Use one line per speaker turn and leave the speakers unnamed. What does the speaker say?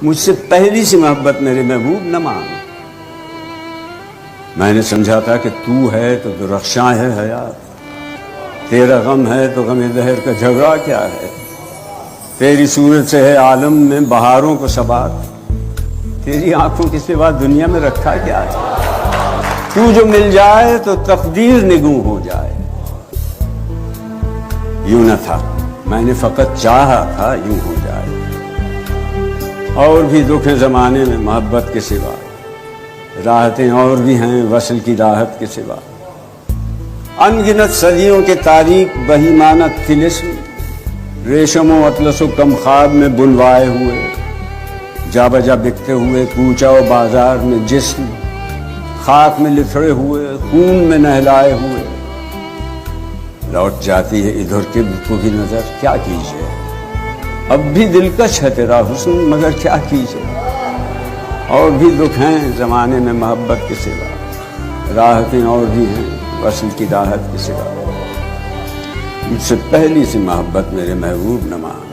مجھ سے پہلی سی محبت میرے محبوب نہ مانگ۔ میں نے سمجھا تھا کہ تو ہے تو رخشاں ہے حیات، تیرا غم ہے تو غم دہر کا جھگڑا کیا ہے، تیری صورت سے ہے عالم میں بہاروں کو ثبات، تیری آنکھوں کے سوا دنیا میں رکھا کیا ہے، تو جو مل جائے تو تقدیر نگوں ہو جائے۔ یوں نہ تھا، میں نے فقط چاہا تھا یوں ہو جائے۔ اور بھی دکھ ہیں زمانے میں محبت کے سوا، راحتیں اور بھی ہیں وصل کی راحت کے سوا، ان گنت صدیوں کے تاریک بہیمانہ طلسم، ریشم و اطلس و کم خواب میں بنوائے ہوئے، جا بجا بکتے ہوئے کوچہ و بازار میں جسم، خاک میں لتھڑے ہوئے خون میں نہلائے ہوئے، لوٹ جاتی ہے ادھر کے کو بھی نظر، کیا کیجیے اب بھی دلکش ہے تیرا حسن مگر کیا کیجیے۔ اور بھی دکھ ہیں زمانے میں محبت کے سوا، راحتیں اور بھی ہیں وصل کی راحت کے سوا، مجھ سے پہلی سی محبت میرے محبوب نہ مان۔